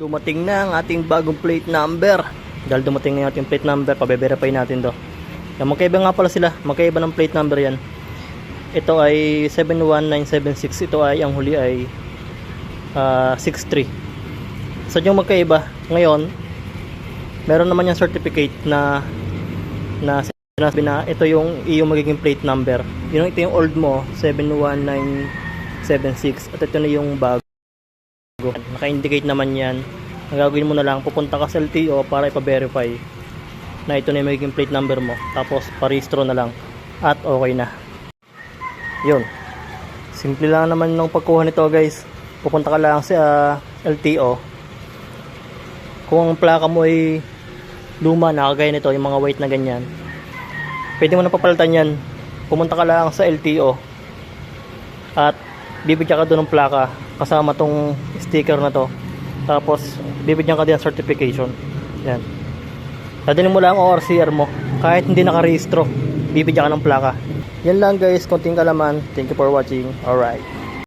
Dumating na ang ating bagong plate number. Dahil dumating na yung ating plate number, pabe-verify natin to. Yan, magkaiba nga pala sila. Magkaiba ng plate number yan. Ito ay 71976. Ito ay, ang huli ay 63. So yung magkaiba, ngayon, meron naman yung certificate na sinasabi na ito yung iyong magiging plate number. Ito yung old mo, 71976. At ito na yung bago. Naka-indicate naman yan. Ang gagawin mo na lang, pupunta ka sa LTO para ipa-verify na ito na yung magiging plate number mo. Tapos parehistro na lang at okay na. Yun, simple lang naman ng pagkuha nito, guys. Pupunta ka lang sa LTO. Kung ang plaka mo ay luma na kagaya nito, yung mga white na ganyan, pwede mo na papalitan yan. Pumunta ka lang sa LTO at bibigyan ka doon ng plaka kasama tong sticker na to. Tapos bibigyan ka din ng certification. Yan, dadalhin mo lang ang ORCR mo kahit hindi nakarehistro, bibigyan ka ng plaka. Yan lang, guys, konting kalaman. Thank you for watching. Alright.